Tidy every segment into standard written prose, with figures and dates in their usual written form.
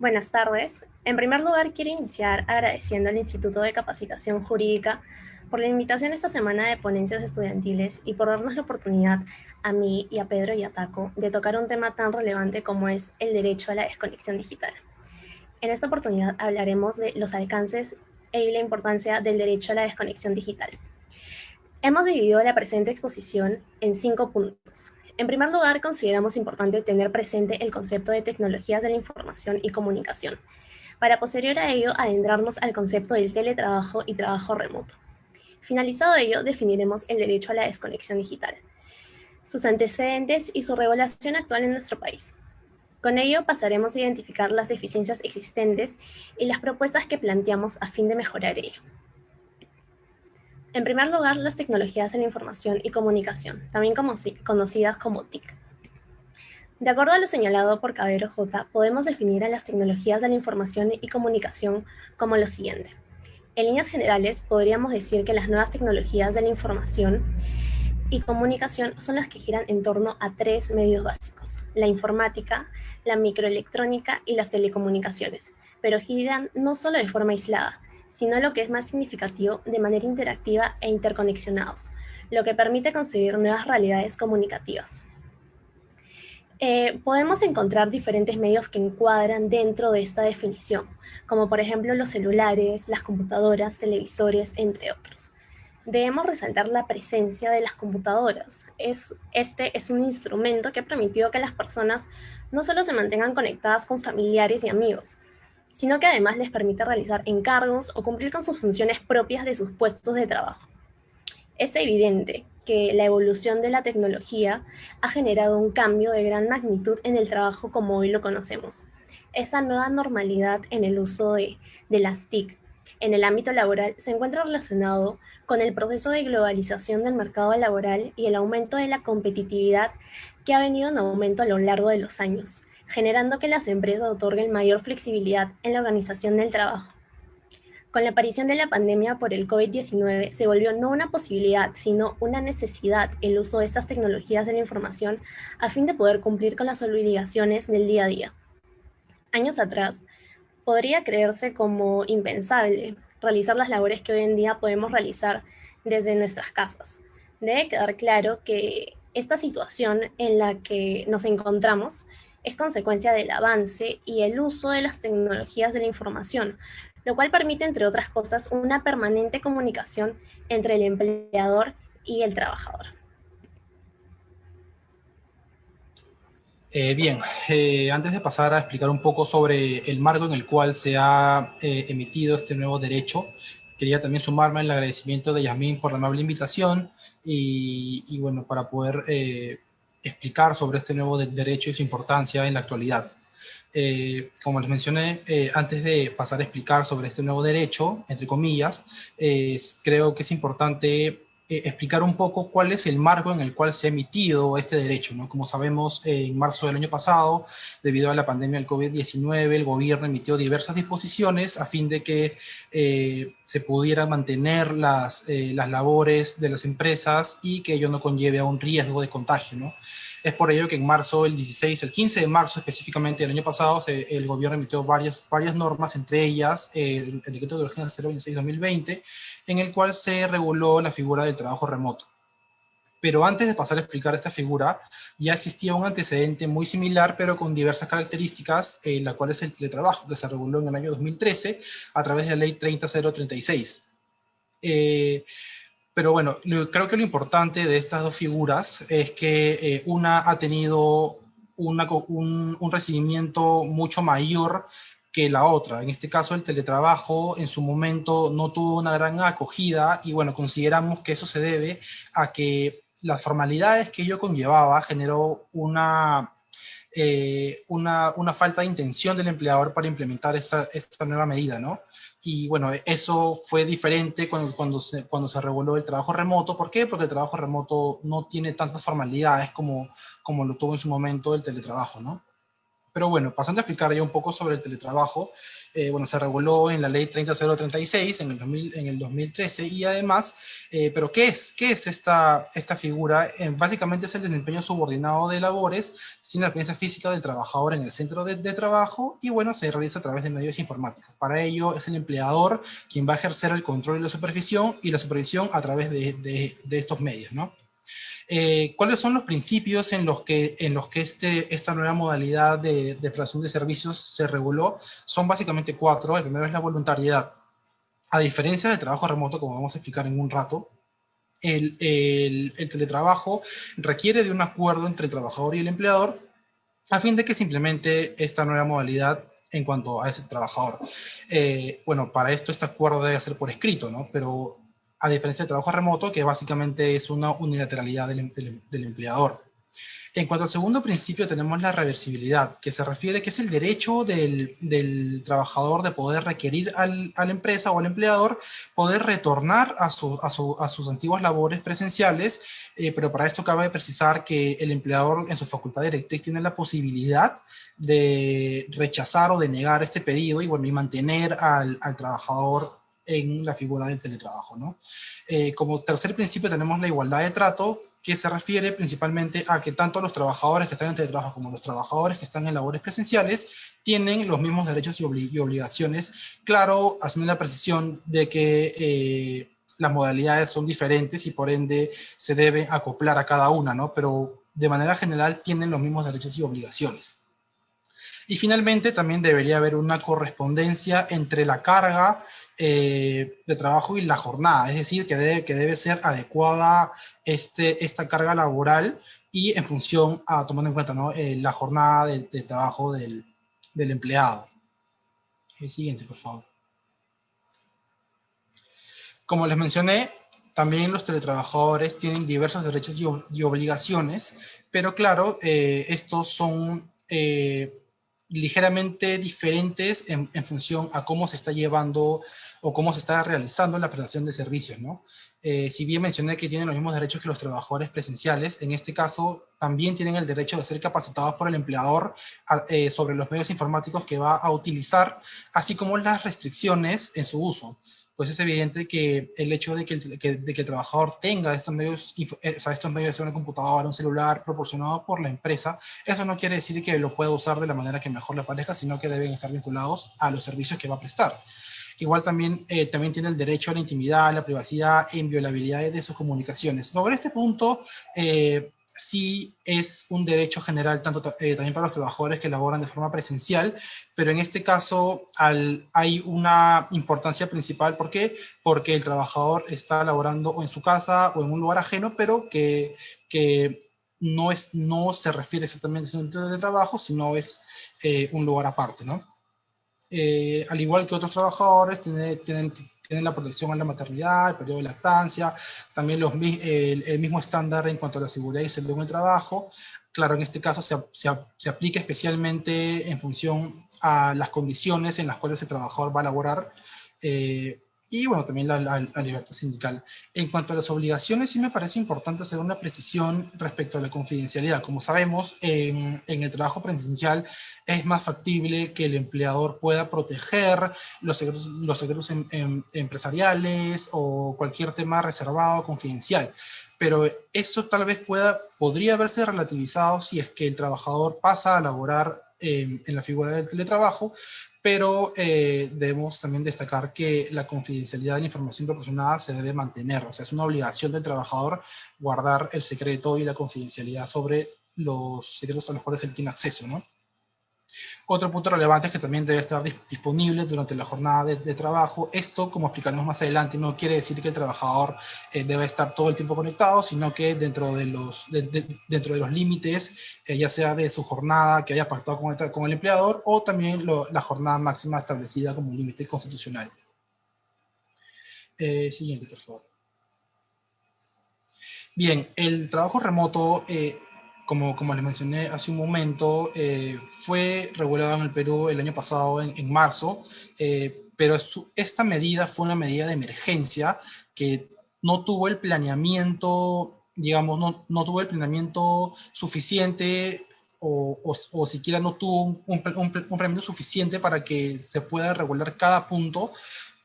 Buenas tardes. En primer lugar, quiero iniciar agradeciendo al Instituto de Capacitación Jurídica por la invitación esta semana de ponencias estudiantiles y por darnos la oportunidad a mí y a Pedro y a Taco de tocar un tema tan relevante como es el derecho a la desconexión digital. En esta oportunidad hablaremos de los alcances y la importancia del derecho a la desconexión digital. Hemos dividido la presente exposición en 5 puntos. En primer lugar, consideramos importante tener presente el concepto de tecnologías de la información y comunicación, para posterior a ello adentrarnos al concepto del teletrabajo y trabajo remoto. Finalizado ello, definiremos el derecho a la desconexión digital, sus antecedentes y su regulación actual en nuestro país. Con ello pasaremos a identificar las deficiencias existentes y las propuestas que planteamos a fin de mejorar ello. En primer lugar, las tecnologías de la información y comunicación, también conocidas como TIC. De acuerdo a lo señalado por Cabero J., podemos definir a las tecnologías de la información y comunicación como lo siguiente. En líneas generales, podríamos decir que las nuevas tecnologías de la información y comunicación son las que giran en torno a 3 medios básicos: la informática, la microelectrónica y las telecomunicaciones, pero giran no solo de forma aislada, sino lo que es más significativo, de manera interactiva e interconexionados, lo que permite conseguir nuevas realidades comunicativas. Podemos encontrar diferentes medios que encuadran dentro de esta definición, como por ejemplo los celulares, las computadoras, televisores, entre otros. Debemos resaltar la presencia de las computadoras. Este es un instrumento que ha permitido que las personas no solo se mantengan conectadas con familiares y amigos, sino que además les permite realizar encargos o cumplir con sus funciones propias de sus puestos de trabajo. Es evidente que la evolución de la tecnología ha generado un cambio de gran magnitud en el trabajo como hoy lo conocemos. Esta nueva normalidad en el uso de las TIC en el ámbito laboral se encuentra relacionado con el proceso de globalización del mercado laboral y el aumento de la competitividad que ha venido en aumento a lo largo de los años, generando que las empresas otorguen mayor flexibilidad en la organización del trabajo. Con la aparición de la pandemia por el COVID-19 se volvió no una posibilidad, sino una necesidad el uso de estas tecnologías de la información a fin de poder cumplir con las obligaciones del día a día. Años atrás, podría creerse como impensable realizar las labores que hoy en día podemos realizar desde nuestras casas. Debe quedar claro que esta situación en la que nos encontramos es consecuencia del avance y el uso de las tecnologías de la información, lo cual permite, entre otras cosas, una permanente comunicación entre el empleador y el trabajador. Bien, antes de pasar a explicar un poco sobre el marco en el cual se ha emitido este nuevo derecho, quería también sumarme al agradecimiento de Yasmín por la amable invitación y bueno, para poder explicar sobre este nuevo derecho y su importancia en la actualidad. Como les mencioné, antes de pasar a explicar sobre este nuevo derecho, entre comillas, creo que es importante explicar un poco cuál es el marco en el cual se ha emitido este derecho, ¿no? Como sabemos, en marzo del año pasado, debido a la pandemia del COVID-19, el gobierno emitió diversas disposiciones a fin de que se pudieran mantener las labores de las empresas y que ello no conlleve a un riesgo de contagio, ¿no? Es por ello que en marzo, el 15 de marzo específicamente del año pasado, el gobierno emitió varias normas, entre ellas el decreto de urgencia 026-2020, en el cual se reguló la figura del trabajo remoto. Pero antes de pasar a explicar esta figura, ya existía un antecedente muy similar, pero con diversas características, la cual es el teletrabajo, que se reguló en el año 2013 a través de la ley 30036. Pero bueno, creo que lo importante de estas dos figuras es que una ha tenido un recibimiento mucho mayor que la otra. En este caso, el teletrabajo en su momento no tuvo una gran acogida y bueno, consideramos que eso se debe a que las formalidades que ello conllevaba generó una falta de intención del empleador para implementar esta nueva medida, ¿no? Y bueno, eso fue diferente cuando se reguló el trabajo remoto. ¿Por qué? Porque el trabajo remoto no tiene tantas formalidades como lo tuvo en su momento el teletrabajo, ¿no? Pero bueno, pasando a explicar ya un poco sobre el teletrabajo, bueno, se reguló en la ley 30036 en el 2013 y además, pero ¿qué es esta figura? Básicamente es el desempeño subordinado de labores sin la presencia física del trabajador en el centro de trabajo y bueno, se realiza a través de medios informáticos. Para ello es el empleador quien va a ejercer el control y la supervisión a través de estos medios, ¿no? ¿Cuáles son los principios en los que esta nueva modalidad de prestación de servicios se reguló? Son básicamente cuatro. El primero es la voluntariedad. A diferencia del trabajo remoto, como vamos a explicar en un rato, el teletrabajo requiere de un acuerdo entre el trabajador y el empleador a fin de que se implemente esta nueva modalidad en cuanto a ese trabajador. Bueno, para esto este acuerdo debe ser por escrito, ¿no? Pero a diferencia del trabajo remoto, que básicamente es una unilateralidad del empleador. En cuanto al segundo principio, tenemos la reversibilidad, que se refiere que es el derecho del trabajador de poder requerir a la empresa o al empleador poder retornar a sus antiguas labores presenciales, pero para esto cabe precisar que el empleador en su facultad directriz tiene la posibilidad de rechazar o de negar este pedido y, bueno, y mantener al trabajador en la figura del teletrabajo, ¿no? Como tercer principio tenemos la igualdad de trato, que se refiere principalmente a que tanto los trabajadores que están en teletrabajo como los trabajadores que están en labores presenciales tienen los mismos derechos y obligaciones, claro, haciendo la precisión de que las modalidades son diferentes y por ende se deben acoplar a cada una, ¿no? Pero de manera general tienen los mismos derechos y obligaciones. Y finalmente también debería haber una correspondencia entre la carga de trabajo y la jornada, es decir, que debe ser adecuada esta carga laboral y en función a tomando en cuenta, ¿no? La jornada de trabajo del empleado. El siguiente, por favor. Como les mencioné, también los teletrabajadores tienen diversos derechos y obligaciones, pero claro, estos son ligeramente diferentes en función a cómo se está llevando o cómo se está realizando la prestación de servicios, ¿no? Si bien mencioné que tienen los mismos derechos que los trabajadores presenciales, en este caso también tienen el derecho de ser capacitados por el empleador sobre los medios informáticos que va a utilizar, así como las restricciones en su uso. Pues es evidente que el hecho de que el trabajador tenga estos medios, estos medios de una computadora, un celular proporcionado por la empresa, eso no quiere decir que lo pueda usar de la manera que mejor le parezca, sino que deben estar vinculados a los servicios que va a prestar. Igual también tiene el derecho a la intimidad, a la privacidad e inviolabilidad de sus comunicaciones. Sobre este punto, sí es un derecho general también para los trabajadores que laboran de forma presencial, pero en este caso hay una importancia principal. ¿Por qué? Porque el trabajador está laborando o en su casa o en un lugar ajeno, pero que no se refiere exactamente a ese centro de trabajo, sino es un lugar aparte, ¿no? Al igual que otros trabajadores, tienen la protección a la maternidad, el periodo de lactancia, también el mismo estándar en cuanto a la seguridad y salud en el trabajo. Claro, en este caso se aplica especialmente en función a las condiciones en las cuales el trabajador va a laborar, y bueno, también la libertad sindical. En cuanto a las obligaciones, sí me parece importante hacer una precisión respecto a la confidencialidad. Como sabemos, en el trabajo presencial es más factible que el empleador pueda proteger los secretos empresariales o cualquier tema reservado, confidencial. Pero eso tal vez podría verse relativizado si es que el trabajador pasa a laborar en la figura del teletrabajo, pero debemos también destacar que la confidencialidad de la información proporcionada se debe mantener. O sea, es una obligación del trabajador guardar el secreto y la confidencialidad sobre los secretos a los cuales él tiene acceso, ¿no? Otro punto relevante es que también debe estar disponible durante la jornada de trabajo. Esto, como explicaremos más adelante, no quiere decir que el trabajador debe estar todo el tiempo conectado, sino que dentro de los límites, ya sea de su jornada que haya pactado con el empleador o también la jornada máxima establecida como un límite constitucional. Siguiente, por favor. Bien, el trabajo remoto, como les mencioné hace un momento, fue regulado en el Perú el año pasado, en marzo, pero esta medida fue una medida de emergencia que no tuvo el planeamiento, digamos, no tuvo el planeamiento suficiente o siquiera no tuvo un planeamiento suficiente para que se pueda regular cada punto,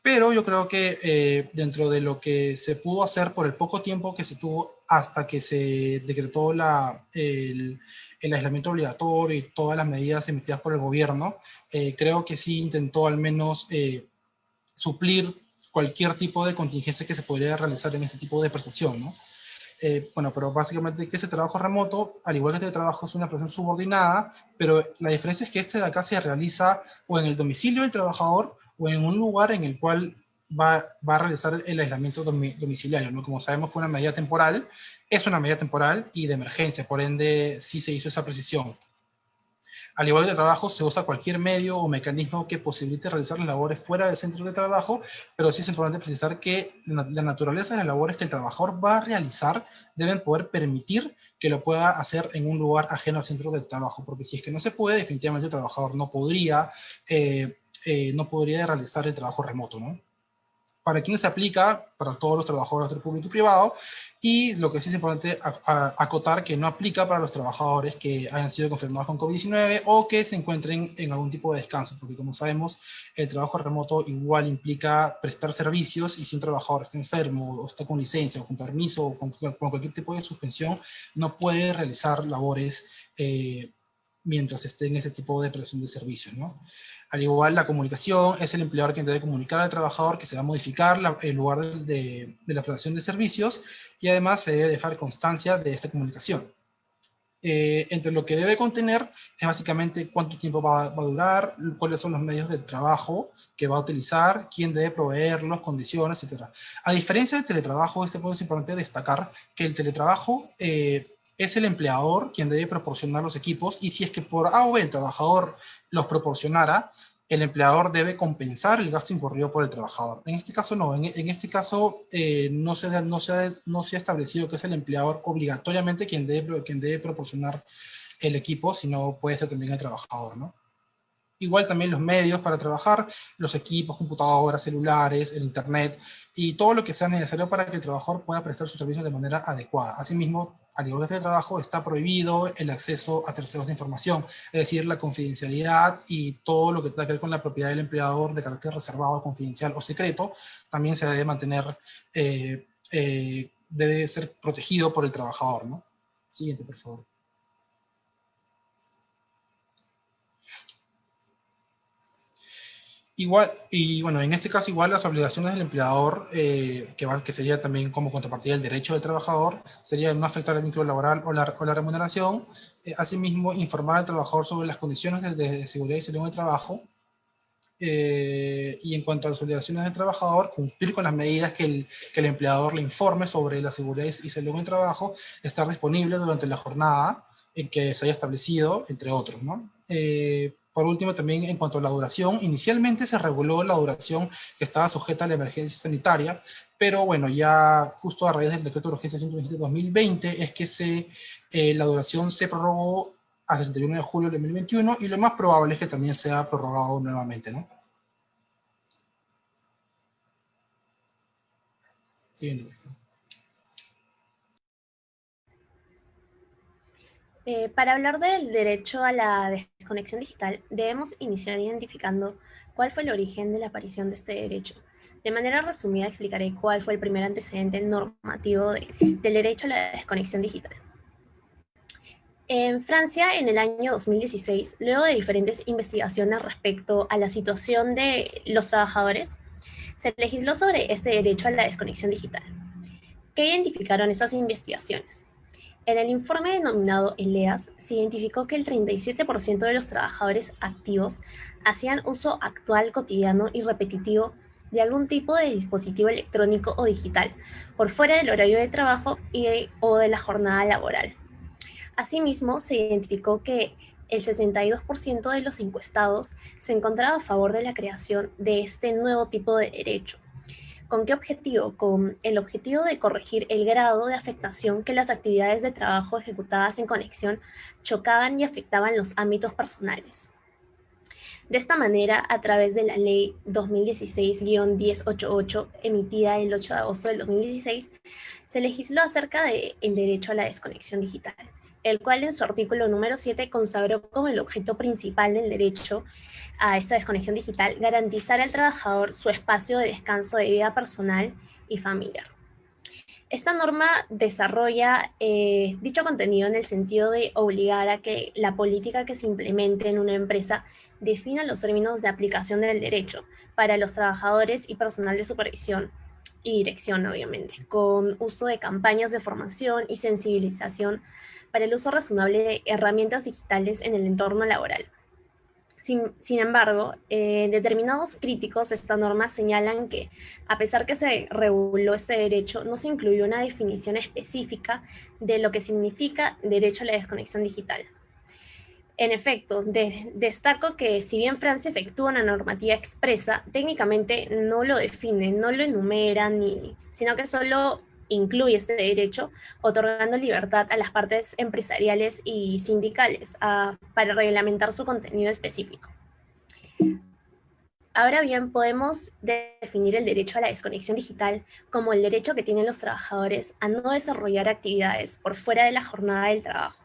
pero yo creo que dentro de lo que se pudo hacer por el poco tiempo que se tuvo hasta que se decretó el aislamiento obligatorio y todas las medidas emitidas por el gobierno, creo que sí intentó al menos suplir cualquier tipo de contingencia que se podría realizar en este tipo de prestación, ¿no? Bueno, pero básicamente que ese trabajo remoto, al igual que este trabajo, es una prestación subordinada, pero la diferencia es que este de acá se realiza o en el domicilio del trabajador o en un lugar en el cual va a realizar el aislamiento domiciliario, ¿no? Como sabemos, fue una medida temporal, es una medida temporal y de emergencia, por ende sí se hizo esa precisión. Al igual que el trabajo, se usa cualquier medio o mecanismo que posibilite realizar las labores fuera del centro de trabajo, pero sí es importante precisar que la naturaleza de las labores que el trabajador va a realizar deben poder permitir que lo pueda hacer en un lugar ajeno al centro de trabajo, porque si es que no se puede, definitivamente el trabajador no podría realizar el trabajo remoto, ¿no? Para quienes se aplica, para todos los trabajadores del público y privado, y lo que sí es importante acotar que no aplica para los trabajadores que hayan sido confirmados con COVID-19 o que se encuentren en algún tipo de descanso, porque como sabemos, el trabajo remoto igual implica prestar servicios y si un trabajador está enfermo o está con licencia o con permiso o con cualquier tipo de suspensión, no puede realizar labores mientras esté en ese tipo de prestación de servicios, ¿no? Al igual, la comunicación es el empleador quien debe comunicar al trabajador que se va a modificar el lugar de la prestación de servicios y además se debe dejar constancia de esta comunicación. Entre lo que debe contener es básicamente cuánto tiempo va a durar, cuáles son los medios de trabajo que va a utilizar, quién debe proveerlos, condiciones, etc. A diferencia del teletrabajo, este punto es importante destacar que el teletrabajo es el empleador quien debe proporcionar los equipos y si es que por A o B el trabajador los proporcionara, el empleador debe compensar el gasto incurrido por el trabajador. En este caso no, en este caso no se ha establecido que es el empleador obligatoriamente quien debe proporcionar el equipo, sino puede ser también el trabajador, ¿no? Igual también los medios para trabajar, los equipos, computadoras, celulares, el internet y todo lo que sea necesario para que el trabajador pueda prestar sus servicios de manera adecuada. Asimismo, al igual que este trabajo, está prohibido el acceso a terceros de información, es decir, la confidencialidad y todo lo que tenga que ver con la propiedad del empleador de carácter reservado, confidencial o secreto, también se debe mantener, debe ser protegido por el trabajador, ¿no? Siguiente, por favor. Igual, y bueno, en este caso igual las obligaciones del empleador, que sería también como contrapartida del derecho del trabajador, sería no afectar el vínculo laboral o la remuneración. Asimismo, informar al trabajador sobre las condiciones de seguridad y salud en el trabajo. Y en cuanto a las obligaciones del trabajador, cumplir con las medidas que el empleador le informe sobre la seguridad y salud en el trabajo, estar disponible durante la jornada en que se haya establecido, entre otros, ¿no? Por último, también en cuanto a la duración, inicialmente se reguló la duración que estaba sujeta a la emergencia sanitaria, pero bueno, ya justo a raíz del decreto de urgencia 127 de 2020 es que la duración se prorrogó hasta el 31 de julio de 2021 y lo más probable es que también sea prorrogado nuevamente, ¿no? Siguiente. Para hablar del derecho a la desconexión digital, debemos iniciar identificando cuál fue el origen de la aparición de este derecho. De manera resumida, explicaré cuál fue el primer antecedente normativo del derecho a la desconexión digital. En Francia, en el año 2016, luego de diferentes investigaciones respecto a la situación de los trabajadores, se legisló sobre este derecho a la desconexión digital. ¿Qué identificaron esas investigaciones? En el informe denominado ELEAS, se identificó que el 37% de los trabajadores activos hacían uso actual, cotidiano y repetitivo de algún tipo de dispositivo electrónico o digital, por fuera del horario de trabajo o de la jornada laboral. Asimismo, se identificó que el 62% de los encuestados se encontraba a favor de la creación de este nuevo tipo de derecho. ¿Con qué objetivo? Con el objetivo de corregir el grado de afectación que las actividades de trabajo ejecutadas en conexión chocaban y afectaban los ámbitos personales. De esta manera, a través de la Ley 2016-1088, emitida el 8 de agosto del 2016, se legisló acerca del derecho a la desconexión digital, el cual en su artículo número 7 consagró como el objeto principal del derecho a esta desconexión digital garantizar al trabajador su espacio de descanso de vida personal y familiar. Esta norma desarrolla dicho contenido en el sentido de obligar a que la política que se implemente en una empresa defina los términos de aplicación del derecho para los trabajadores y personal de supervisión y dirección, obviamente, con uso de campañas de formación y sensibilización para el uso razonable de herramientas digitales en el entorno laboral. Sin embargo, determinados críticos de esta norma señalan que, a pesar que se reguló este derecho, no se incluyó una definición específica de lo que significa derecho a la desconexión digital. En efecto, destaco que si bien Francia efectúa una normativa expresa, técnicamente no lo define, no lo enumera, sino que solo incluye este derecho, otorgando libertad a las partes empresariales y sindicales para reglamentar su contenido específico. Ahora bien, podemos definir el derecho a la desconexión digital como el derecho que tienen los trabajadores a no desarrollar actividades por fuera de la jornada del trabajo,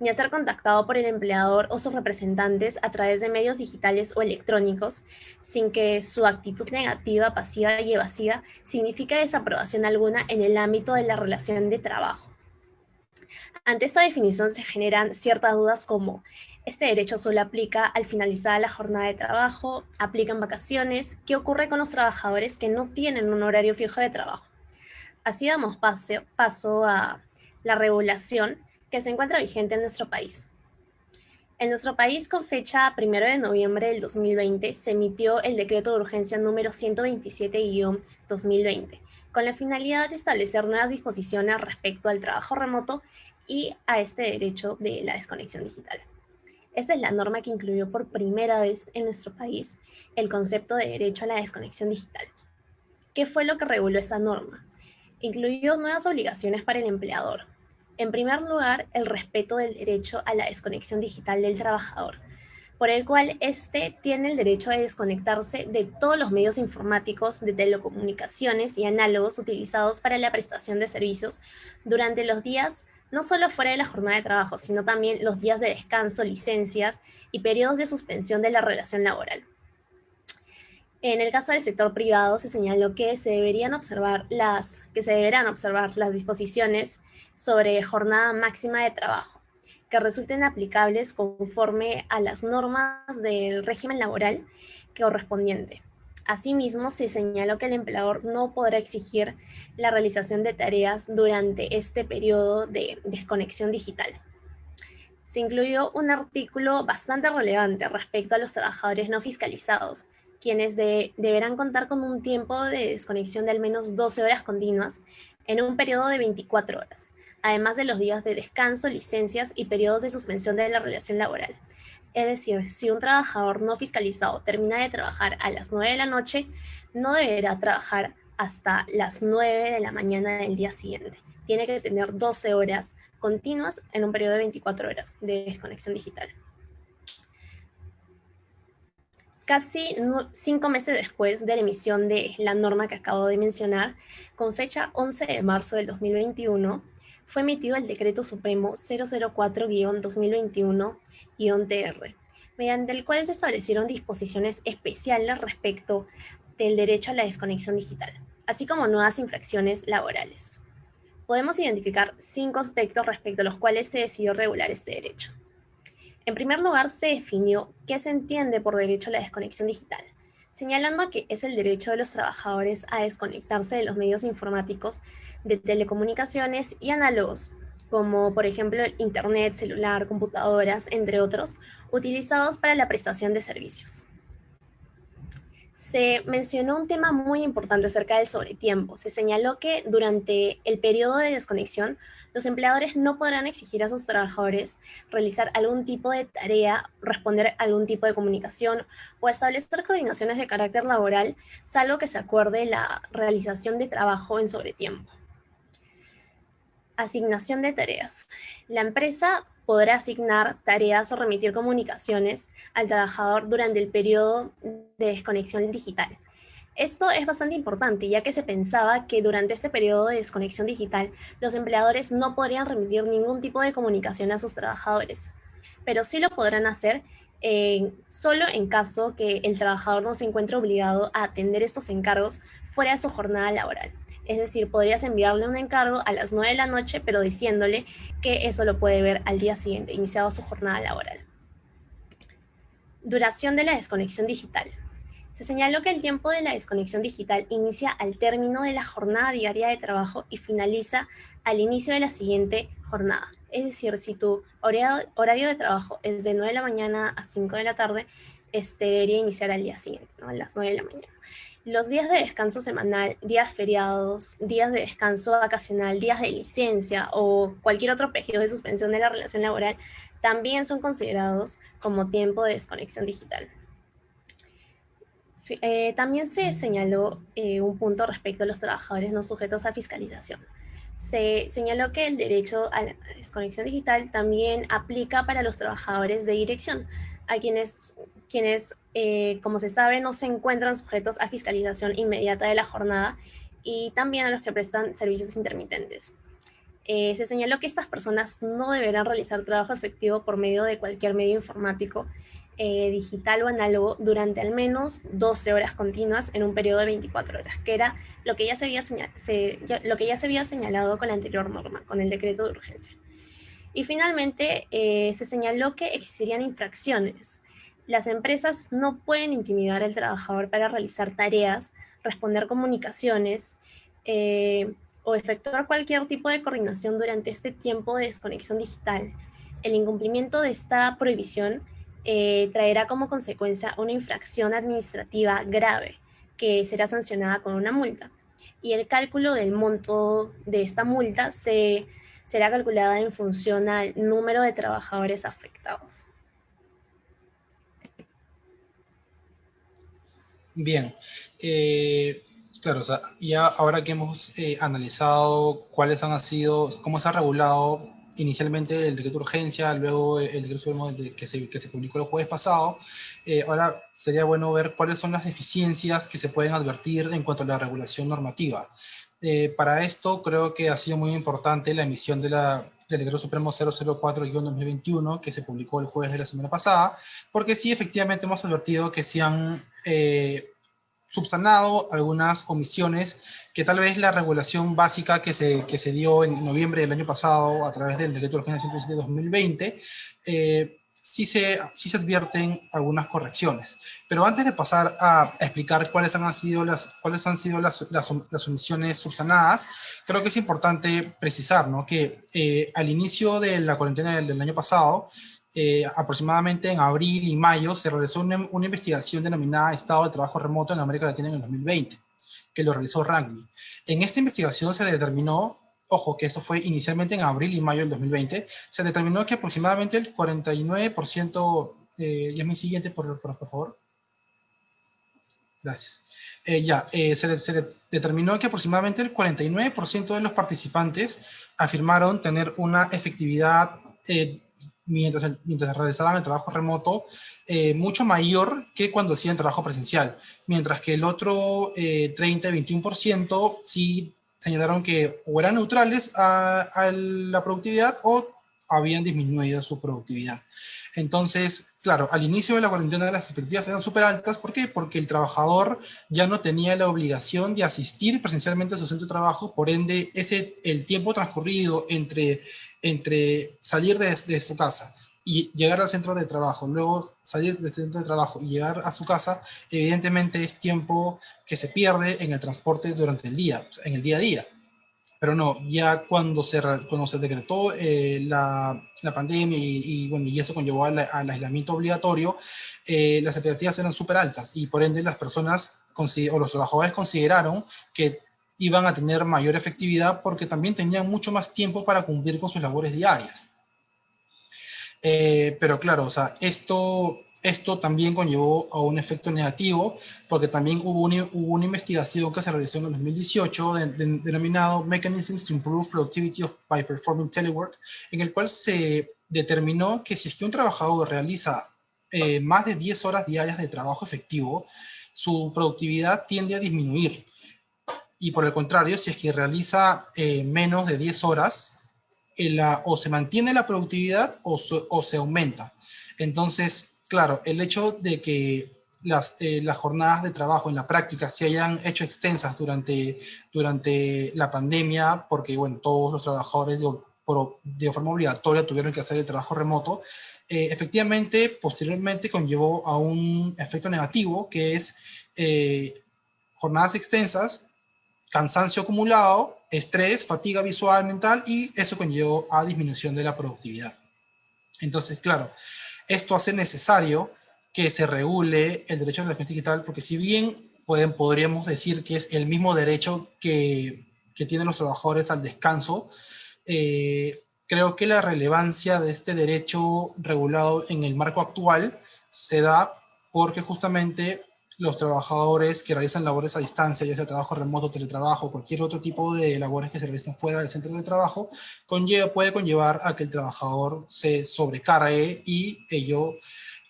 ni a ser contactado por el empleador o sus representantes a través de medios digitales o electrónicos, sin que su actitud negativa, pasiva y evasiva signifique desaprobación alguna en el ámbito de la relación de trabajo. Ante esta definición se generan ciertas dudas como: ¿este derecho solo aplica al finalizar la jornada de trabajo? ¿Aplican vacaciones? ¿Qué ocurre con los trabajadores que no tienen un horario fijo de trabajo? Así damos paso a la regulación que se encuentra vigente en nuestro país. En nuestro país, con fecha 1 de noviembre del 2020, se emitió el decreto de urgencia número 127-2020, con la finalidad de establecer nuevas disposiciones respecto al trabajo remoto y a este derecho de la desconexión digital. Esta es la norma que incluyó por primera vez en nuestro país el concepto de derecho a la desconexión digital. ¿Qué fue lo que reguló esta norma? Incluyó nuevas obligaciones para el empleador. En primer lugar, el respeto del derecho a la desconexión digital del trabajador, por el cual éste tiene el derecho de desconectarse de todos los medios informáticos, de telecomunicaciones y análogos utilizados para la prestación de servicios durante los días no solo fuera de la jornada de trabajo, sino también los días de descanso, licencias y periodos de suspensión de la relación laboral. En el caso del sector privado se señaló que se deberán observar las disposiciones sobre jornada máxima de trabajo, que resulten aplicables conforme a las normas del régimen laboral correspondiente. Asimismo, se señaló que el empleador no podrá exigir la realización de tareas durante este periodo de desconexión digital. Se incluyó un artículo bastante relevante respecto a los trabajadores no fiscalizados, quienes deberán contar con un tiempo de desconexión de al menos 12 horas continuas en un periodo de 24 horas, además de los días de descanso, licencias y periodos de suspensión de la relación laboral. Es decir, si un trabajador no fiscalizado termina de trabajar a las 9 de la noche, no deberá trabajar hasta las 9 de la mañana del día siguiente. Tiene que tener 12 horas continuas en un periodo de 24 horas de desconexión digital. Casi 5 meses después de la emisión de la norma que acabo de mencionar, con fecha 11 de marzo del 2021, fue emitido el Decreto Supremo 004-2021-TR, mediante el cual se establecieron disposiciones especiales respecto del derecho a la desconexión digital, así como nuevas infracciones laborales. Podemos identificar 5 aspectos respecto a los cuales se decidió regular este derecho. En primer lugar, se definió qué se entiende por derecho a la desconexión digital, señalando que es el derecho de los trabajadores a desconectarse de los medios informáticos, de telecomunicaciones y análogos, como por ejemplo el Internet, celular, computadoras, entre otros, utilizados para la prestación de servicios. Se mencionó un tema muy importante acerca del sobretiempo. Se señaló que durante el periodo de desconexión, los empleadores no podrán exigir a sus trabajadores realizar algún tipo de tarea, responder algún tipo de comunicación o establecer coordinaciones de carácter laboral, salvo que se acuerde la realización de trabajo en sobretiempo. Asignación de tareas. La empresa podrá asignar tareas o remitir comunicaciones al trabajador durante el periodo de desconexión digital. Esto es bastante importante, ya que se pensaba que durante este periodo de desconexión digital, los empleadores no podrían remitir ningún tipo de comunicación a sus trabajadores, pero sí lo podrán hacer solo en caso que el trabajador no se encuentre obligado a atender estos encargos fuera de su jornada laboral. Es decir, podrías enviarle un encargo a las 9 de la noche, pero diciéndole que eso lo puede ver al día siguiente, iniciado su jornada laboral. Duración de la desconexión digital. Se señaló que el tiempo de la desconexión digital inicia al término de la jornada diaria de trabajo y finaliza al inicio de la siguiente jornada. Es decir, si tu horario de trabajo es de 9 de la mañana a 5 de la tarde, debería iniciar al día siguiente, ¿no? A las 9 de la mañana. Los días de descanso semanal, días feriados, días de descanso vacacional, días de licencia o cualquier otro periodo de suspensión de la relación laboral también son considerados como tiempo de desconexión digital. También se señaló un punto respecto a los trabajadores no sujetos a fiscalización. Se señaló que el derecho a la desconexión digital también aplica para los trabajadores de dirección, a quienes como se sabe, no se encuentran sujetos a fiscalización inmediata de la jornada, y también a los que prestan servicios intermitentes. Se señaló que estas personas no deberán realizar trabajo efectivo por medio de cualquier medio informático, digital o análogo, durante al menos 12 horas continuas en un periodo de 24 horas, que era lo que ya se había señalado con la anterior norma, con el decreto de urgencia. Y finalmente, se señaló que existirían infracciones. Las empresas no pueden intimidar al trabajador para realizar tareas, responder comunicaciones, o efectuar cualquier tipo de coordinación durante este tiempo de desconexión digital. El incumplimiento de esta prohibición traerá como consecuencia una infracción administrativa grave que será sancionada con una multa. Y el cálculo del monto de esta multa será calculada en función al número de trabajadores afectados. Bien, claro, o sea, ya ahora que hemos analizado cuáles han sido, cómo se ha regulado inicialmente el decreto de urgencia, luego el decreto supremo que se publicó el jueves pasado, ahora sería bueno ver cuáles son las deficiencias que se pueden advertir en cuanto a la regulación normativa. Para esto creo que ha sido muy importante la emisión del decreto supremo 004-2021 que se publicó el jueves de la semana pasada, porque sí, efectivamente hemos advertido que se han subsanado algunas omisiones que tal vez la regulación básica que se dio en noviembre del año pasado a través del decreto de urgencia 107 de 2020, sí se advierten algunas correcciones. Pero antes de pasar a explicar cuáles han sido las omisiones subsanadas, creo que es importante precisar, ¿no?, que al inicio de la cuarentena del año pasado, aproximadamente en abril y mayo, se realizó una investigación denominada Estado de Trabajo Remoto en América Latina en el 2020, que lo realizó Rangmi. En esta investigación se determinó, ojo, que eso fue inicialmente en abril y mayo del 2020, se determinó que aproximadamente el 49%, ya mi siguiente, por favor. Gracias. Se determinó que aproximadamente el 49% de los participantes afirmaron tener una efectividad mientras realizaban el trabajo remoto mucho mayor que cuando hacían trabajo presencial, mientras que el otro 30-21% sí señalaron que o eran neutrales a la productividad o habían disminuido su productividad. Entonces, claro, al inicio de la cuarentena las expectativas eran súper altas. ¿Por qué? Porque el trabajador ya no tenía la obligación de asistir presencialmente a su centro de trabajo, por ende, el tiempo transcurrido entre salir de su casa y llegar al centro de trabajo, luego salir del centro de trabajo y llegar a su casa, evidentemente es tiempo que se pierde en el transporte durante el día, en el día a día. Pero no, ya cuando se decretó la pandemia bueno, y eso conllevó al aislamiento obligatorio, las expectativas eran súper altas y por ende las personas o los trabajadores consideraron que iban a tener mayor efectividad porque también tenían mucho más tiempo para cumplir con sus labores diarias. Pero claro, o sea, esto también conllevó a un efecto negativo, porque también hubo una investigación que se realizó en el 2018 denominado Mechanisms to Improve Productivity by Performing Telework, en el cual se determinó que si es que un trabajador realiza más de 10 horas diarias de trabajo efectivo, su productividad tiende a disminuir. Y por el contrario, si es que realiza menos de 10 horas, o se mantiene la productividad o se aumenta. Entonces, claro, el hecho de que las jornadas de trabajo en la práctica se hayan hecho extensas durante la pandemia, porque bueno, todos los trabajadores de forma obligatoria tuvieron que hacer el trabajo remoto, efectivamente, posteriormente conllevó a un efecto negativo, que es jornadas extensas, cansancio acumulado, estrés, fatiga visual, mental, y eso conllevó a disminución de la productividad. Entonces, claro, esto hace necesario que se regule el derecho a la desconexión digital, porque si bien podríamos decir que es el mismo derecho que tienen los trabajadores al descanso, creo que la relevancia de este derecho regulado en el marco actual se da porque justamente los trabajadores que realizan labores a distancia, ya sea trabajo remoto, teletrabajo, cualquier otro tipo de labores que se realizan fuera del centro de trabajo, puede conllevar a que el trabajador se sobrecargue y ello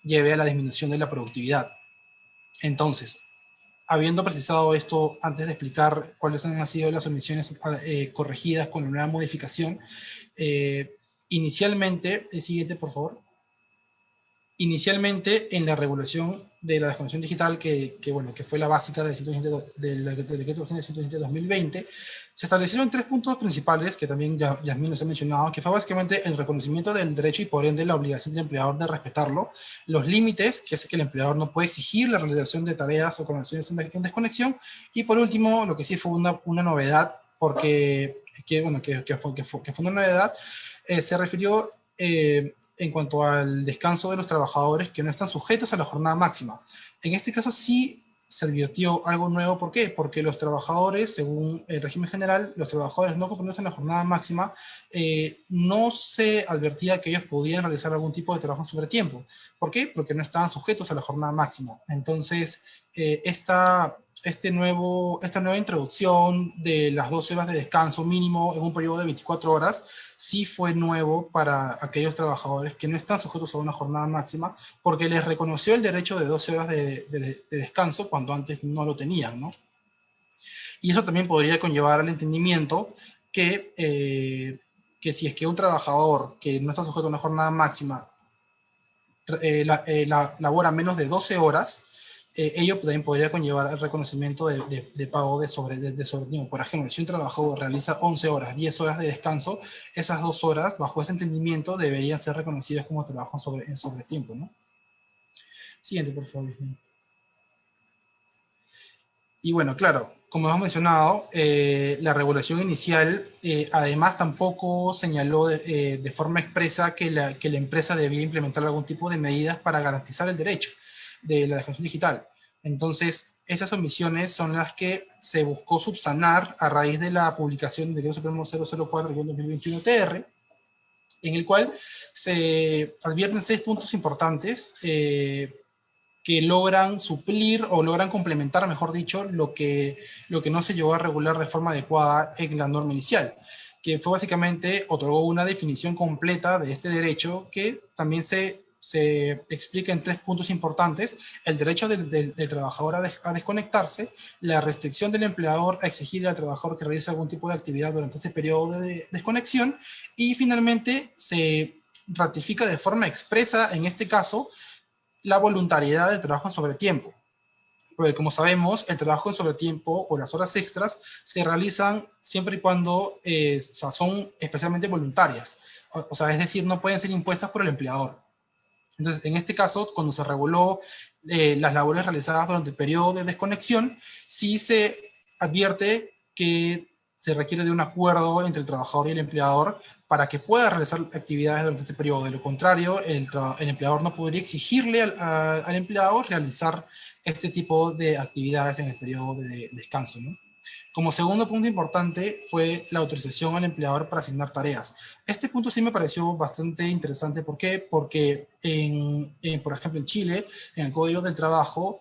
lleve a la disminución de la productividad. Entonces, habiendo precisado esto antes de explicar cuáles han sido las omisiones corregidas con la nueva modificación, inicialmente, el siguiente por favor. Inicialmente, en la regulación de la desconexión digital, que fue la básica del decreto 120-2020, se establecieron 3 puntos principales que también Yasmín nos ha mencionado, que fue básicamente el reconocimiento del derecho y por ende la obligación del empleador de respetarlo, los límites, que es que el empleador no puede exigir la realización de tareas o conexiones en desconexión, y por último, lo que sí fue una novedad, porque fue una novedad, se refirió en cuanto al descanso de los trabajadores que no están sujetos a la jornada máxima. En este caso sí se advirtió algo nuevo. ¿Por qué? Porque los trabajadores, según el régimen general, los trabajadores no comprendidos en la jornada máxima, no se advertía que ellos podían realizar algún tipo de trabajo sobre tiempo. ¿Por qué? Porque no estaban sujetos a la jornada máxima. Entonces, esta nueva introducción de las 12 horas de descanso mínimo en un periodo de 24 horas sí fue nuevo para aquellos trabajadores que no están sujetos a una jornada máxima, porque les reconoció el derecho de 12 horas de descanso cuando antes no lo tenían, ¿no? Y eso también podría conllevar al entendimiento que si es que un trabajador que no está sujeto a una jornada máxima labora menos de 12 horas, ello también podría conllevar al reconocimiento de pago de sobretiempo. Por ejemplo, si un trabajador realiza 11 horas, 10 horas de descanso, esas 2 horas, bajo ese entendimiento, deberían ser reconocidas como trabajo en sobretiempo, ¿no? Siguiente, por favor. Y bueno, claro, como hemos mencionado, la regulación inicial además tampoco señaló de forma expresa que la empresa debía implementar algún tipo de medidas para garantizar el derecho de la desconexión digital. Entonces, esas omisiones son las que se buscó subsanar a raíz de la publicación del Decreto Supremo 004-2021-TR, en el cual se advierten 6 puntos importantes que logran suplir o logran complementar, mejor dicho, lo que no se llegó a regular de forma adecuada en la norma inicial, que fue básicamente otorgó una definición completa de este derecho que también se explica en 3 puntos importantes: el derecho del trabajador a desconectarse, la restricción del empleador a exigir al trabajador que realice algún tipo de actividad durante este periodo de desconexión, y finalmente se ratifica de forma expresa, en este caso, la voluntariedad del trabajo en sobretiempo. Porque como sabemos, el trabajo en sobretiempo o las horas extras se realizan siempre y cuando son especialmente voluntarias. O sea, es decir, no pueden ser impuestas por el empleador. Entonces, en este caso, cuando se reguló las labores realizadas durante el periodo de desconexión, sí se advierte que se requiere de un acuerdo entre el trabajador y el empleador para que pueda realizar actividades durante este periodo. De lo contrario, el empleador no podría exigirle al empleador realizar este tipo de actividades en el periodo de descanso, ¿no? Como segundo punto importante fue la autorización al empleador para asignar tareas. Este punto sí me pareció bastante interesante. ¿Por qué? Porque, por ejemplo, en Chile, en el Código del Trabajo,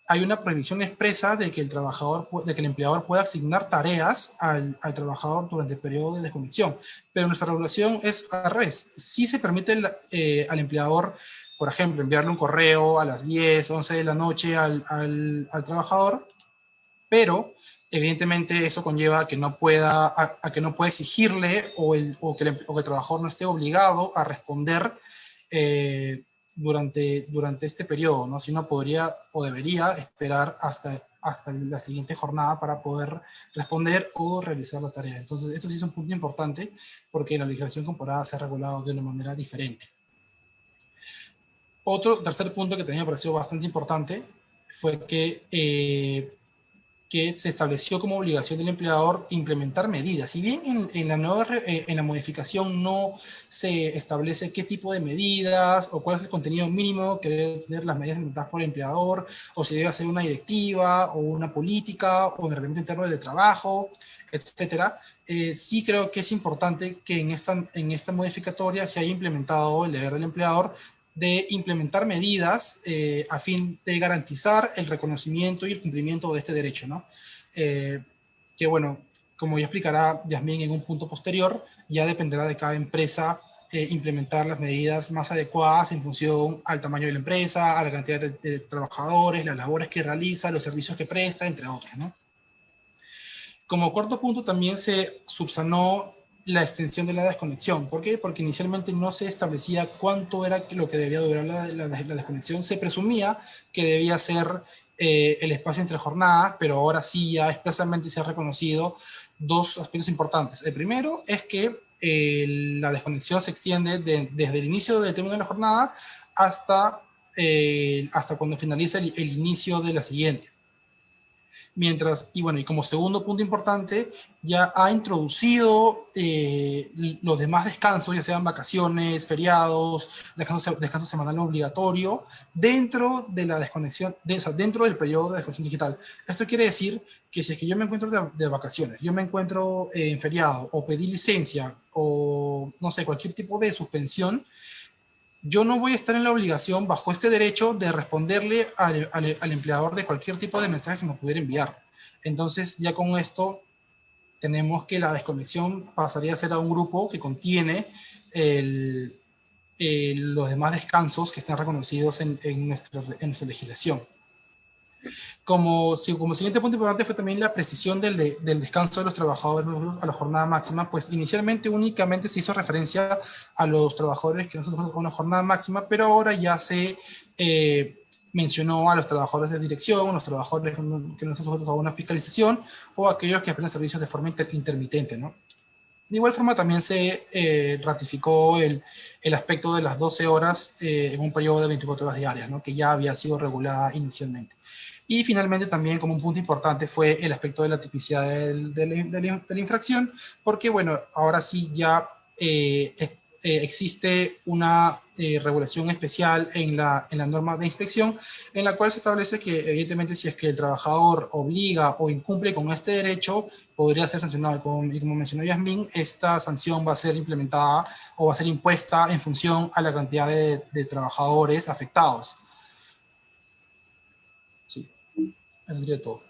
hay una prohibición expresa de que el empleador pueda asignar tareas al trabajador durante el periodo de desconexión. Pero nuestra regulación es al revés. Sí se permite al empleador, por ejemplo, enviarle un correo a las 10, 11 de la noche al trabajador, pero evidentemente eso conlleva a que no pueda, a que no pueda exigirle o que el trabajador no esté obligado a responder durante este periodo, ¿no? Si no podría o debería esperar hasta la siguiente jornada para poder responder o realizar la tarea. Entonces, esto sí es un punto importante porque la legislación comparada se ha regulado de una manera diferente. Otro tercer punto que también me pareció bastante importante fue que se estableció como obligación del empleador implementar medidas. Si bien en la modificación no se establece qué tipo de medidas o cuál es el contenido mínimo que deben tener las medidas implementadas por el empleador, o si debe hacer una directiva o una política o un reglamento interno de trabajo, etcétera, sí creo que es importante que en esta modificatoria se haya implementado el deber del empleador de implementar medidas a fin de garantizar el reconocimiento y el cumplimiento de este derecho, ¿no? Que bueno, como ya explicará Yasmín en un punto posterior, ya dependerá de cada empresa implementar las medidas más adecuadas en función al tamaño de la empresa, a la cantidad de trabajadores, las labores que realiza, los servicios que presta, entre otros, ¿no? Como cuarto punto también se subsanó la extensión de la desconexión. ¿Por qué? Porque inicialmente no se establecía cuánto era lo que debía durar la desconexión. Se presumía que debía ser el espacio entre jornadas, pero ahora sí ya expresamente se ha reconocido dos aspectos importantes. El primero es que la desconexión se extiende desde el inicio del término de la jornada hasta cuando finaliza el inicio de la siguiente. Y como segundo punto importante, ya ha introducido los demás descansos, ya sean vacaciones, feriados, descanso semanal obligatorio, dentro de la desconexión, dentro del periodo de desconexión digital. Esto quiere decir que si es que yo me encuentro de vacaciones, yo me encuentro en feriado, o pedí licencia, o no sé, cualquier tipo de suspensión, yo no voy a estar en la obligación, bajo este derecho, de responderle al empleador de cualquier tipo de mensaje que me pudiera enviar. Entonces, ya con esto, tenemos que la desconexión pasaría a ser a un grupo que contiene los demás descansos que están reconocidos en nuestra legislación. Como siguiente punto importante fue también la precisión del descanso de los trabajadores a la jornada máxima, pues inicialmente únicamente se hizo referencia a los trabajadores que no son con una jornada máxima, pero ahora ya se mencionó a los trabajadores de dirección, los trabajadores que no están sujetos a una fiscalización o aquellos que prestan servicios de forma intermitente, ¿no? De igual forma también se ratificó el aspecto de las 12 horas en un periodo de 24 horas diarias, ¿no? Que ya había sido regulada inicialmente. Y finalmente también como un punto importante fue el aspecto de la tipicidad de la infracción, porque bueno, ahora sí ya existe una regulación especial en la norma de inspección, en la cual se establece que evidentemente si es que el trabajador obliga o incumple con este derecho, podría ser sancionado. Y como mencionó Yasmín, esta sanción va a ser implementada o va a ser impuesta en función a la cantidad de trabajadores afectados. Sí, eso sería todo.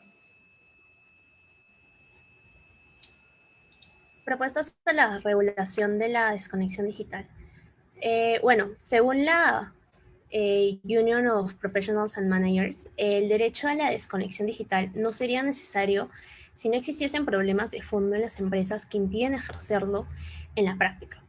Propuestas de la regulación de la desconexión digital. Bueno, según la Union of Professionals and Managers, el derecho a la desconexión digital no sería necesario si no existiesen problemas de fondo en las empresas que impiden ejercerlo en la práctica.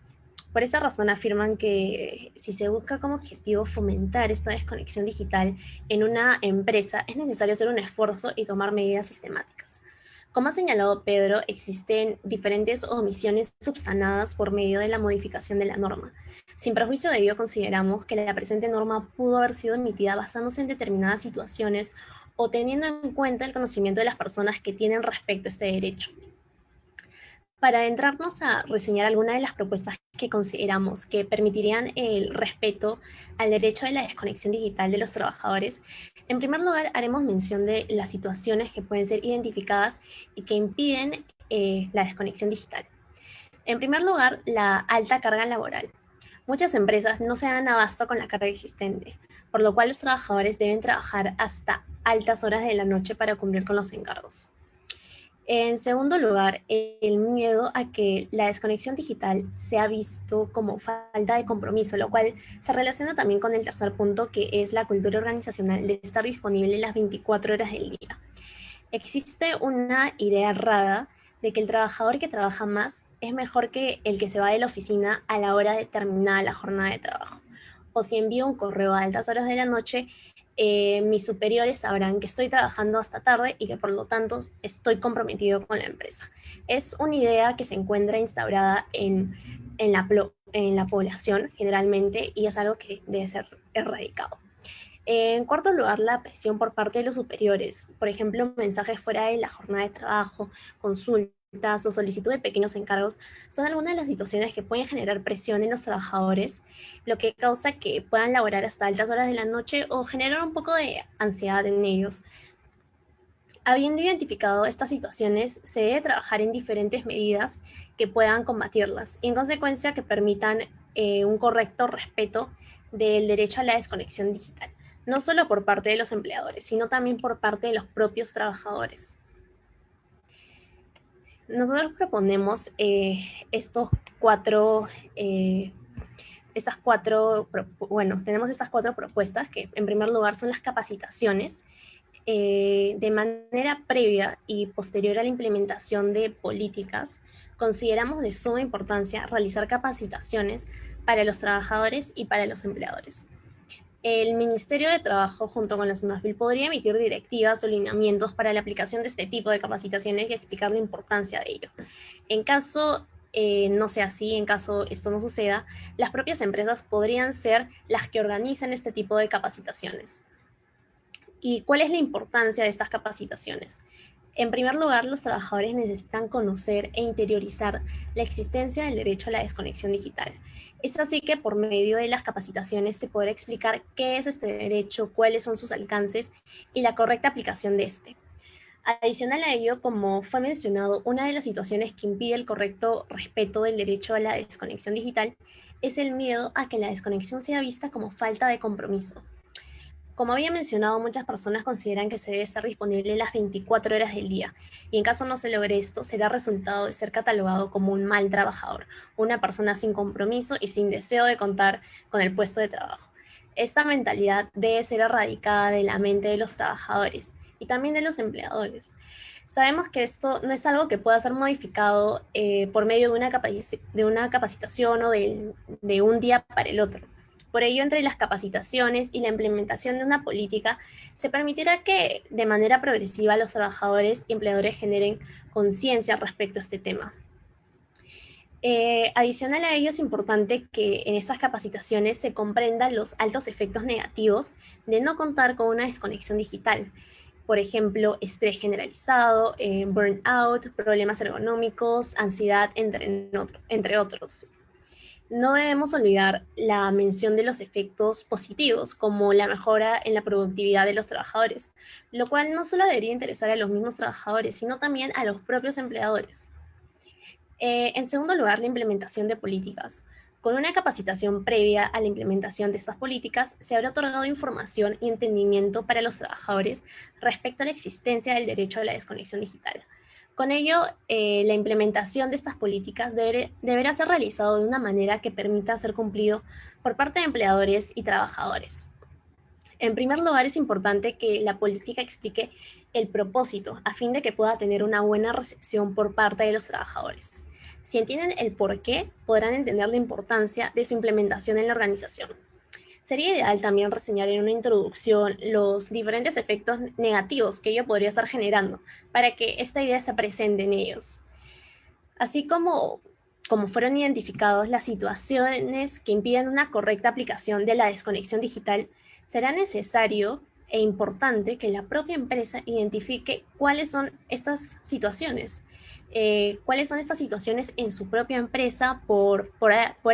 Por esa razón afirman que si se busca como objetivo fomentar esta desconexión digital en una empresa, es necesario hacer un esfuerzo y tomar medidas sistemáticas. Como ha señalado Pedro, existen diferentes omisiones subsanadas por medio de la modificación de la norma. Sin perjuicio de ello, consideramos que la presente norma pudo haber sido emitida basándose en determinadas situaciones o teniendo en cuenta el conocimiento de las personas que tienen respecto a este derecho. Para adentrarnos a reseñar algunas de las propuestas que consideramos que permitirían el respeto al derecho de la desconexión digital de los trabajadores, en primer lugar haremos mención de las situaciones que pueden ser identificadas y que impiden la desconexión digital. En primer lugar, la alta carga laboral. Muchas empresas no se dan abasto con la carga existente, por lo cual los trabajadores deben trabajar hasta altas horas de la noche para cumplir con los encargos. En segundo lugar, el miedo a que la desconexión digital sea visto como falta de compromiso, lo cual se relaciona también con el tercer punto, que es la cultura organizacional de estar disponible las 24 horas del día. Existe una idea errada de que el trabajador que trabaja más es mejor que el que se va de la oficina a la hora determinada de la jornada de trabajo. O si envío un correo a altas horas de la noche, mis superiores sabrán que estoy trabajando hasta tarde y que por lo tanto estoy comprometido con la empresa. Es una idea que se encuentra instaurada en la población generalmente y es algo que debe ser erradicado. En cuarto lugar, la presión por parte de los superiores. Por ejemplo, mensajes fuera de la jornada de trabajo, consultas o solicitud de pequeños encargos son algunas de las situaciones que pueden generar presión en los trabajadores, lo que causa que puedan laborar hasta altas horas de la noche o generar un poco de ansiedad en ellos. Habiendo identificado estas situaciones, se debe trabajar en diferentes medidas que puedan combatirlas y en consecuencia que permitan un correcto respeto del derecho a la desconexión digital, no solo por parte de los empleadores, sino también por parte de los propios trabajadores. Nosotros proponemos estos cuatro, tenemos estas cuatro propuestas que en primer lugar son las capacitaciones. De manera previa y posterior a la implementación de políticas, consideramos de suma importancia realizar capacitaciones para los trabajadores y para los empleadores. El Ministerio de Trabajo, junto con la SUNAFIL, podría emitir directivas o lineamientos para la aplicación de este tipo de capacitaciones y explicar la importancia de ello. En caso no sea así, en caso esto no suceda, las propias empresas podrían ser las que organizan este tipo de capacitaciones. ¿Y cuál es la importancia de estas capacitaciones? En primer lugar, los trabajadores necesitan conocer e interiorizar la existencia del derecho a la desconexión digital. Es así que por medio de las capacitaciones se podrá explicar qué es este derecho, cuáles son sus alcances y la correcta aplicación de este. Adicional a ello, como fue mencionado, una de las situaciones que impide el correcto respeto del derecho a la desconexión digital es el miedo a que la desconexión sea vista como falta de compromiso. Como había mencionado, muchas personas consideran que se debe estar disponible las 24 horas del día, y en caso no se logre esto, será resultado de ser catalogado como un mal trabajador, una persona sin compromiso y sin deseo de contar con el puesto de trabajo. Esta mentalidad debe ser erradicada de la mente de los trabajadores y también de los empleadores. Sabemos que esto no es algo que pueda ser modificado por medio de una capacitación o de un día para el otro. Por ello, entre las capacitaciones y la implementación de una política, se permitirá que de manera progresiva los trabajadores y empleadores generen conciencia respecto a este tema. Adicional a ello, es importante que en estas capacitaciones se comprendan los altos efectos negativos de no contar con una desconexión digital. Por ejemplo, estrés generalizado, burnout, problemas ergonómicos, ansiedad, entre otros. No debemos olvidar la mención de los efectos positivos, como la mejora en la productividad de los trabajadores, lo cual no solo debería interesar a los mismos trabajadores, sino también a los propios empleadores. En segundo lugar, la implementación de políticas. Con una capacitación previa a la implementación de estas políticas, se habrá otorgado información y entendimiento para los trabajadores respecto a la existencia del derecho a la desconexión digital. Con ello, la implementación de estas políticas deberá ser realizado de una manera que permita ser cumplido por parte de empleadores y trabajadores. En primer lugar, es importante que la política explique el propósito a fin de que pueda tener una buena recepción por parte de los trabajadores. Si entienden el por qué, podrán entender la importancia de su implementación en la organización. Sería ideal también reseñar en una introducción los diferentes efectos negativos que ello podría estar generando para que esta idea esté presente en ellos. Así como fueron identificados las situaciones que impiden una correcta aplicación de la desconexión digital, será necesario e importante que la propia empresa identifique cuáles son estas situaciones. Cuáles son estas situaciones en su propia empresa por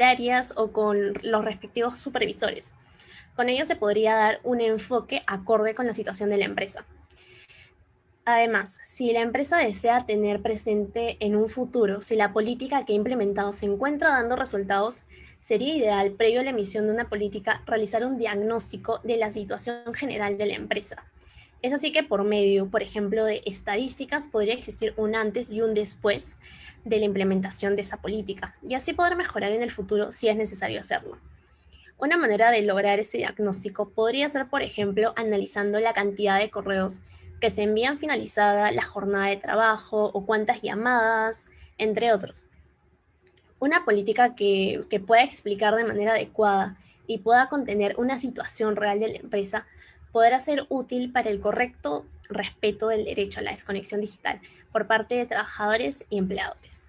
áreas o con los respectivos supervisores. Con ello se podría dar un enfoque acorde con la situación de la empresa. Además, si la empresa desea tener presente en un futuro si la política que ha implementado se encuentra dando resultados, sería ideal, previo a la emisión de una política, realizar un diagnóstico de la situación general de la empresa. Es así que por medio, por ejemplo, de estadísticas podría existir un antes y un después de la implementación de esa política, y así poder mejorar en el futuro si es necesario hacerlo. Una manera de lograr ese diagnóstico podría ser, por ejemplo, analizando la cantidad de correos que se envían finalizada la jornada de trabajo o cuántas llamadas, entre otros. Una política que pueda explicar de manera adecuada y pueda contener una situación real de la empresa podrá ser útil para el correcto respeto del derecho a la desconexión digital por parte de trabajadores y empleadores.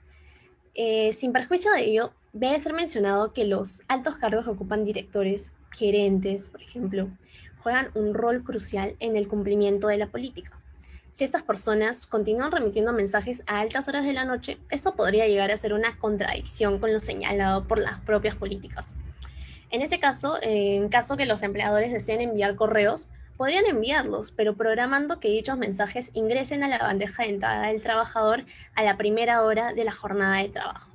Sin perjuicio de ello, debe ser mencionado que los altos cargos que ocupan directores, gerentes, por ejemplo, juegan un rol crucial en el cumplimiento de la política. Si estas personas continúan remitiendo mensajes a altas horas de la noche, esto podría llegar a ser una contradicción con lo señalado por las propias políticas. En ese caso, en caso que los empleadores deseen enviar correos, podrían enviarlos, pero programando que dichos mensajes ingresen a la bandeja de entrada del trabajador a la primera hora de la jornada de trabajo.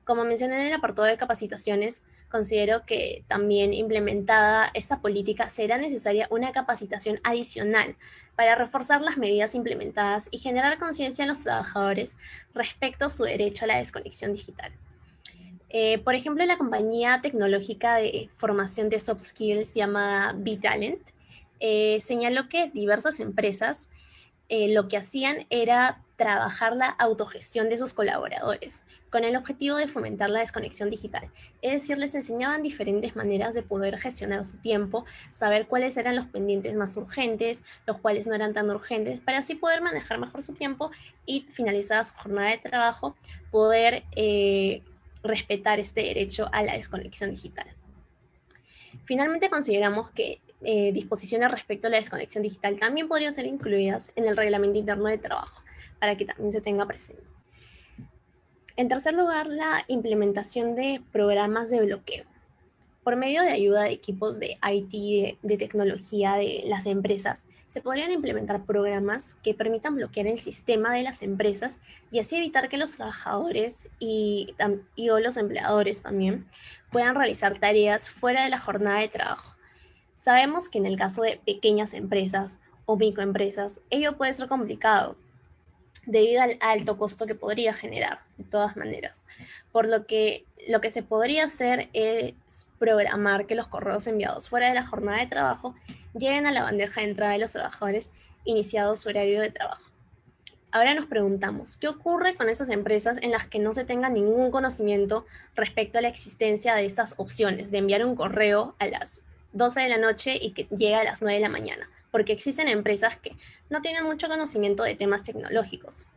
Como mencioné en el apartado de capacitaciones, considero que también implementada esta política será necesaria una capacitación adicional para reforzar las medidas implementadas y generar conciencia en los trabajadores respecto a su derecho a la desconexión digital. Por ejemplo, la compañía tecnológica de formación de soft skills llamada B-Talent señaló que diversas empresas lo que hacían era trabajar la autogestión de sus colaboradores con el objetivo de fomentar la desconexión digital. Es decir, les enseñaban diferentes maneras de poder gestionar su tiempo, saber cuáles eran los pendientes más urgentes, los cuales no eran tan urgentes, para así poder manejar mejor su tiempo y finalizada su jornada de trabajo, poder respetar este derecho a la desconexión digital. Finalmente, consideramos que disposiciones respecto a la desconexión digital también podrían ser incluidas en el reglamento interno de trabajo, para que también se tenga presente. En tercer lugar, la implementación de programas de bloqueo. Por medio de ayuda de equipos de IT, de tecnología de las empresas, se podrían implementar programas que permitan bloquear el sistema de las empresas y así evitar que los trabajadores o los empleadores también puedan realizar tareas fuera de la jornada de trabajo. Sabemos que en el caso de pequeñas empresas o microempresas, ello puede ser complicado debido al alto costo que podría generar, de todas maneras. Por lo que se podría hacer es programar que los correos enviados fuera de la jornada de trabajo lleguen a la bandeja de entrada de los trabajadores iniciado su horario de trabajo. Ahora nos preguntamos, ¿qué ocurre con esas empresas en las que no se tenga ningún conocimiento respecto a la existencia de estas opciones de enviar un correo a las 12 de la noche y que llegue a las 9 de la mañana? Porque existen empresas que no tienen mucho conocimiento de temas tecnológicos.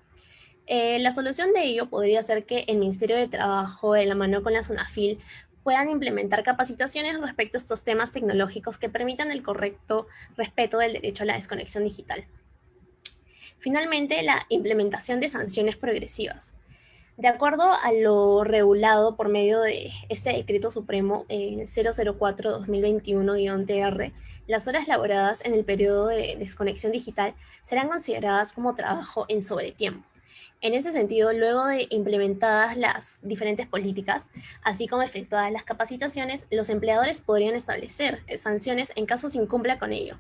La solución de ello podría ser que el Ministerio de Trabajo, de la mano con la SUNAFIL, puedan implementar capacitaciones respecto a estos temas tecnológicos que permitan el correcto respeto del derecho a la desconexión digital. Finalmente, la implementación de sanciones progresivas. De acuerdo a lo regulado por medio de este decreto supremo 004-2021-TR, las horas laboradas en el periodo de desconexión digital serán consideradas como trabajo en sobretiempo. En ese sentido, luego de implementadas las diferentes políticas, así como efectuadas las capacitaciones, los empleadores podrían establecer sanciones en caso se incumpla con ello.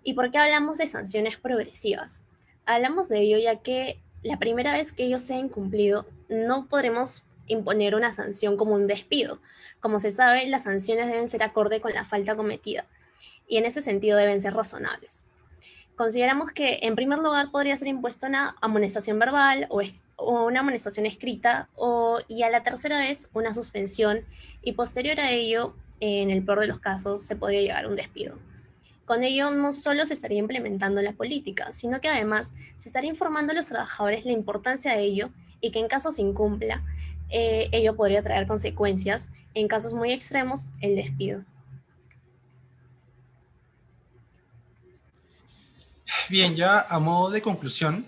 ¿Y por qué hablamos de sanciones progresivas? Hablamos de ello ya que la primera vez que ellos sean incumplido, no podremos imponer una sanción como un despido. Como se sabe, las sanciones deben ser acorde con la falta cometida y en ese sentido deben ser razonables. Consideramos que en primer lugar podría ser impuesta una amonestación verbal o una amonestación escrita y a la tercera vez una suspensión y posterior a ello, en el peor de los casos, se podría llegar a un despido. Con ello no solo se estaría implementando la política, sino que además se estaría informando a los trabajadores la importancia de ello y que en caso se incumpla, ello podría traer consecuencias, en casos muy extremos, el despido. Bien, ya a modo de conclusión,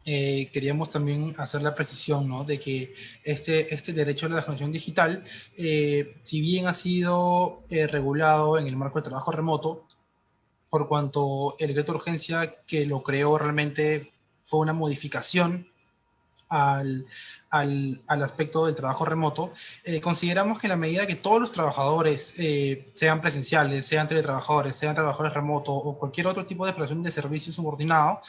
queríamos también hacer la precisión, ¿no?, de que este derecho a la desconexión digital, si bien ha sido regulado en el marco del trabajo remoto, por cuanto el decreto de urgencia que lo creó realmente fue una modificación al aspecto del trabajo remoto, consideramos que en la medida que todos los trabajadores, sean presenciales, sean teletrabajadores, sean trabajadores remotos o cualquier otro tipo de prestación de servicio subordinado,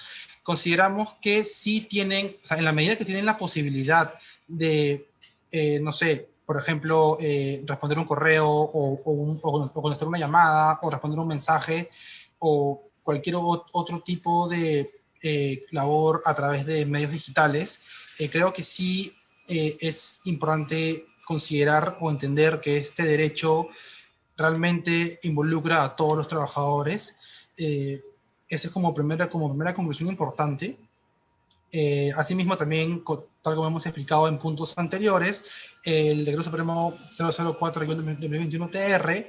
consideramos que sí tienen, o sea, en la medida que tienen la posibilidad de, no sé, por ejemplo, responder un correo o contestar una llamada o responder un mensaje o cualquier otro tipo de labor a través de medios digitales, creo que sí es importante considerar o entender que este derecho realmente involucra a todos los trabajadores. Esa es como primera conclusión importante. Asimismo, también, tal como hemos explicado en puntos anteriores, el Decreto Supremo 004-2021-TR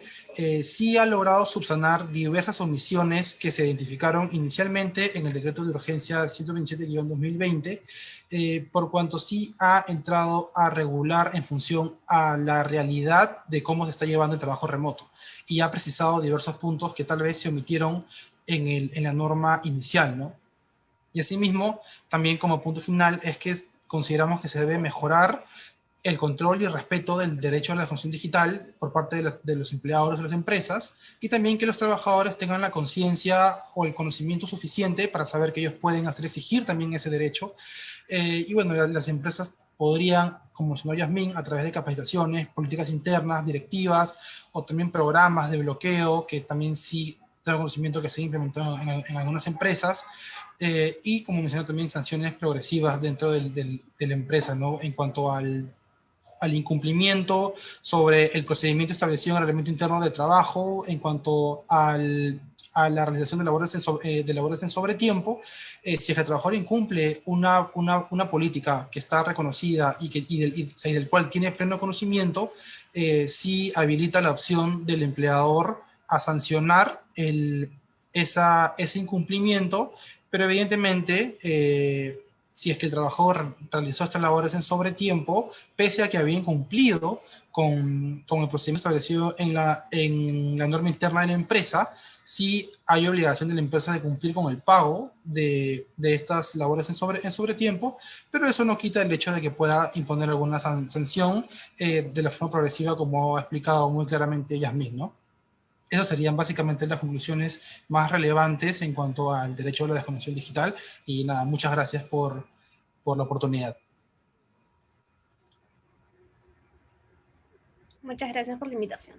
sí ha logrado subsanar diversas omisiones que se identificaron inicialmente en el Decreto de Urgencia 127-2020, por cuanto sí ha entrado a regular en función a la realidad de cómo se está llevando el trabajo remoto y ha precisado diversos puntos que tal vez se omitieron en la norma inicial, ¿no? Y asimismo, también como punto final, es que consideramos que se debe mejorar el control y el respeto del derecho a la información digital por parte de los empleadores de las empresas, y también que los trabajadores tengan la conciencia o el conocimiento suficiente para saber que ellos pueden hacer exigir también ese derecho. Y bueno, las empresas podrían, como mencionó Yasmín, a través de capacitaciones, políticas internas, directivas o también programas de bloqueo, que también sí tengo conocimiento que se implementado en algunas empresas, y como mencioné también sanciones progresivas dentro de la empresa, ¿no? En cuanto al incumplimiento sobre el procedimiento establecido en el reglamento interno de trabajo, en cuanto a la realización de labores en sobretiempo. Si el trabajador incumple una política que está reconocida y del cual tiene pleno conocimiento, sí habilita la opción del empleador a sancionar ese incumplimiento, pero evidentemente, si es que el trabajador realizó estas labores en sobretiempo, pese a que había incumplido con el procedimiento establecido en la norma interna de la empresa, sí hay obligación de la empresa de cumplir con el pago de estas labores en sobretiempo, pero eso no quita el hecho de que pueda imponer alguna sanción de la forma progresiva, como ha explicado muy claramente Yasmín, ¿no? Esas serían básicamente las conclusiones más relevantes en cuanto al derecho a la desconexión digital. Y nada, muchas gracias por la oportunidad. Muchas gracias por la invitación.